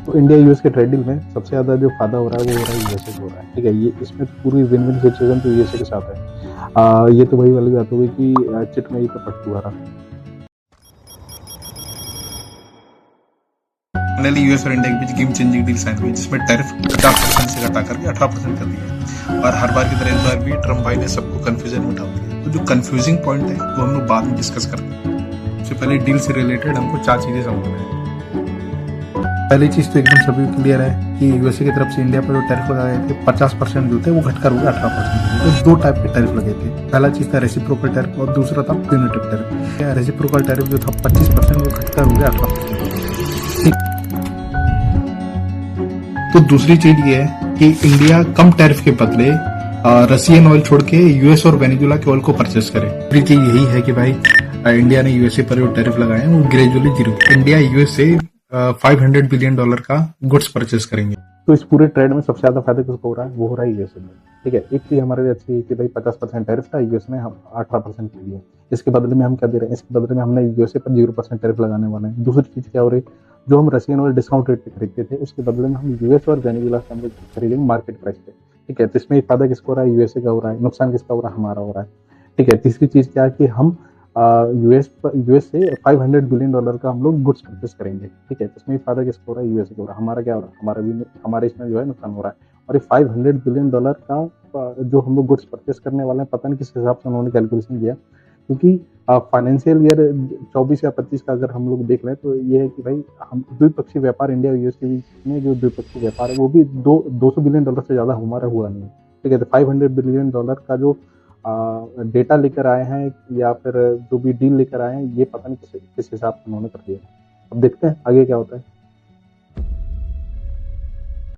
तो India US के trade deal में सबसे ज़्यादा जो फायदा हो रहा है वो हो रहा है यूएसए को हो रहा है। ठीक है, ये इसमें तो पूरी विन विन सिचुएशन तो यूएसए के साथ है। ये तो वही वाली बात हो गई कि चिट में ही तो पटुआरा। फाइनली यूएस और इंडिया के बीच गेम चेंजिंग डील साइन हुई, जिसमें टैरिफ 50% से घटा करके 18% कर दिया। और हर बार की तरह इस बार भी ट्रम्प भाई ने सबको कंफ्यूजन में डाल दिया। तो जो कंफ्यूजिंग पॉइंट है वो हम लोग बाद में डिस्कस करते हैं। सबसे पहले डील से रिलेटेड हमको 4 चीजें समझना है। पहली चीज तो एकदम सभी क्लियर है कि यूएसए की तरफ से इंडिया पर जो टैरिफ लगाए थे 50% जो थे वो घटकर हो गया 18%। तो 2 टाइप के टैरिफ लगे थे। पहला चीज था रेसिप्रोकल टैरिफ और दूसरा था प्यूनिटिव टैरिफ। रेसिप्रोकल टैरिफ जो था 25% वो घटकर हो गया 18%। तो दूसरी चीज ये है कि इंडिया कम टैरिफ के बदले रशियन ऑयल छोड़ के यूएस और वेनेजुला के ऑयल को परचेस करे। दूसरी चीज यही है कि भाई इंडिया ने यूएसए पर जो टैरिफ लगाए हैं वो ग्रेजुअली जीरो। इंडिया यूएस से $500 बिलियन का गुड्स परचेस करेंगे। तो इस पूरे ट्रेड में सबसे ज्यादा फायदा किसको हो रहा है? वो हो रहा है यूएसए में। ठीक है, एक चीज हमारे लिए अच्छी है कि भाई 50% टैरिफ था, यूएस में हम 18% के लिए। इसके बदले में हम क्या दे रहे हैं? इसके बदले में हमने यूएसए पर 0% टैरिफ लगाने वाले हैं। दूसरी चीज क्या हो रही है? जो हम रशियन ऑयल डिस्काउंट रेट पे खरीदते थे उसके बदले में हम यूएस और वेनेजुला से हम खरीदेंगे मार्केट प्राइस पे। ठीक है, तो इसमें फायदा किसको हो रहा है? यूएसए का हो रहा है। नुकसान किसका हो रहा है? हमारा हो रहा है। ठीक है, तीसरी चीज क्या है कि हम यूएस से $500 बिलियन का हम लोग गुड्स परचेस करेंगे। ठीक है, तो इसमें फायदा किसको हो रहा है? यूएसए को हो रहा है। हमारा क्या हो रहा है? हमारे इसमें जो है नुकसान हो रहा है। और ये $500 बिलियन का जो हम लोग गुड्स परचेस करने वाले हैं, पता नहीं किस हिसाब से उन्होंने कैलकुलेशन किया, क्योंकि फाइनेंशियल ईयर 24 या 25 का अगर हम लोग देख लें तो ये है कि भाई हम द्विपक्षीय व्यापार इंडिया और यूएस के बीच में जो द्विपक्षीय व्यापार है वो भी $200 बिलियन से ज्यादा हमारा हुआ नहीं है। ठीक है, तो $500 बिलियन का जो डेटा लेकर आए हैं या फिर जो भी डील लेकर आए हैं, ये पता नहीं किस हिसाब से उन्होंने कर दिया। अब देखते हैं आगे क्या होता है।